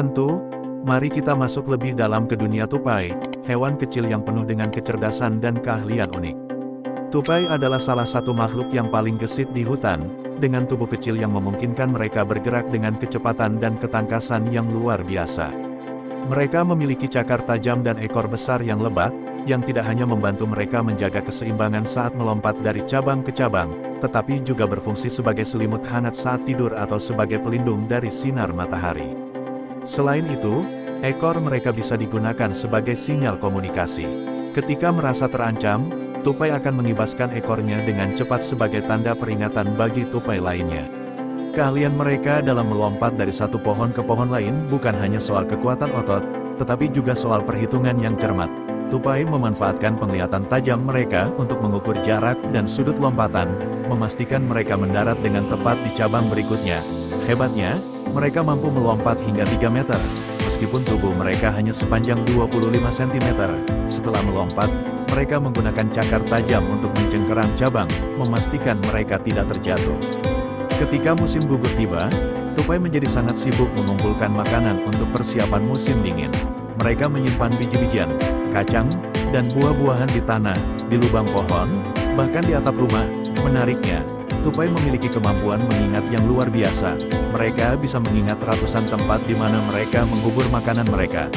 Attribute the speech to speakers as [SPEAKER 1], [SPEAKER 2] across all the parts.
[SPEAKER 1] Tentu, mari kita masuk lebih dalam ke dunia tupai, hewan kecil yang penuh dengan kecerdasan dan keahlian unik. Tupai adalah salah satu makhluk yang paling gesit di hutan, dengan tubuh kecil yang memungkinkan mereka bergerak dengan kecepatan dan ketangkasan yang luar biasa. Mereka memiliki cakar tajam dan ekor besar yang lebat, yang tidak hanya membantu mereka menjaga keseimbangan saat melompat dari cabang ke cabang, tetapi juga berfungsi sebagai selimut hangat saat tidur atau sebagai pelindung dari sinar matahari. Selain itu, ekor mereka bisa digunakan sebagai sinyal komunikasi. Ketika merasa terancam, tupai akan mengibaskan ekornya dengan cepat sebagai tanda peringatan bagi tupai lainnya. Keahlian mereka dalam melompat dari satu pohon ke pohon lain bukan hanya soal kekuatan otot, tetapi juga soal perhitungan yang cermat. Tupai memanfaatkan penglihatan tajam mereka untuk mengukur jarak dan sudut lompatan, memastikan mereka mendarat dengan tepat di cabang berikutnya. Hebatnya, mereka mampu melompat hingga 3 meter, meskipun tubuh mereka hanya sepanjang 25 cm. Setelah melompat, mereka menggunakan cakar tajam untuk mencengkeram cabang, memastikan mereka tidak terjatuh. Ketika musim gugur tiba, tupai menjadi sangat sibuk mengumpulkan makanan untuk persiapan musim dingin. Mereka menyimpan biji-bijian, kacang, dan buah-buahan di tanah, di lubang pohon, bahkan di atap rumah. Menariknya, tupai memiliki kemampuan mengingat yang luar biasa. Mereka bisa mengingat ratusan tempat di mana mereka mengubur makanan mereka.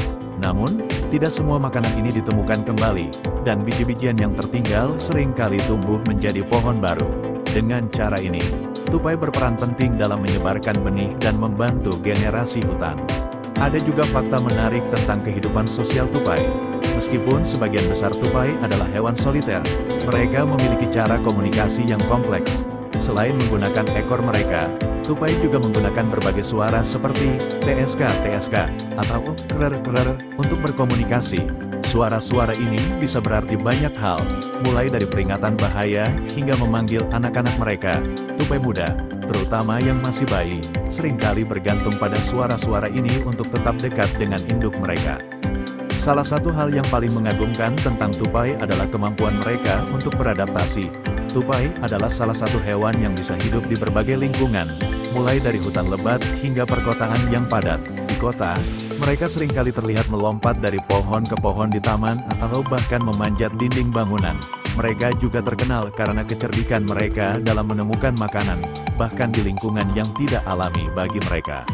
[SPEAKER 1] Namun, tidak semua makanan ini ditemukan kembali, dan biji-bijian yang tertinggal seringkali tumbuh menjadi pohon baru. Dengan cara ini, tupai berperan penting dalam menyebarkan benih dan membantu generasi hutan. Ada juga fakta menarik tentang kehidupan sosial tupai. Meskipun sebagian besar tupai adalah hewan soliter, mereka memiliki cara komunikasi yang kompleks. Selain menggunakan ekor mereka, tupai juga menggunakan berbagai suara seperti TSK atau krer untuk berkomunikasi. Suara-suara ini bisa berarti banyak hal, mulai dari peringatan bahaya hingga memanggil anak-anak mereka. Tupai muda, terutama yang masih bayi, seringkali bergantung pada suara-suara ini untuk tetap dekat dengan induk mereka. Salah satu hal yang paling mengagumkan tentang tupai adalah kemampuan mereka untuk beradaptasi. Tupai adalah salah satu hewan yang bisa hidup di berbagai lingkungan, mulai dari hutan lebat hingga perkotaan yang padat. Di kota, mereka seringkali terlihat melompat dari pohon ke pohon di taman atau bahkan memanjat dinding bangunan. Mereka juga terkenal karena kecerdikan mereka dalam menemukan makanan, bahkan di lingkungan yang tidak alami bagi mereka.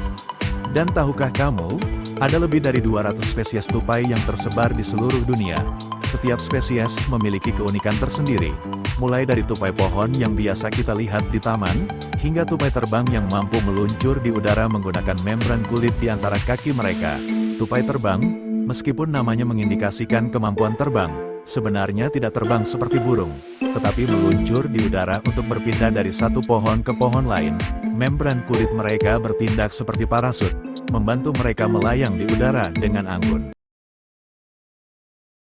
[SPEAKER 1] Dan tahukah kamu, ada lebih dari 200 spesies tupai yang tersebar di seluruh dunia. Setiap spesies memiliki keunikan tersendiri, mulai dari tupai pohon yang biasa kita lihat di taman, hingga tupai terbang yang mampu meluncur di udara menggunakan membran kulit di antara kaki mereka. Tupai terbang, meskipun namanya mengindikasikan kemampuan terbang, sebenarnya tidak terbang seperti burung, tetapi meluncur di udara untuk berpindah dari satu pohon ke pohon lain. Membran kulit mereka bertindak seperti parasut, membantu mereka melayang di udara dengan anggun.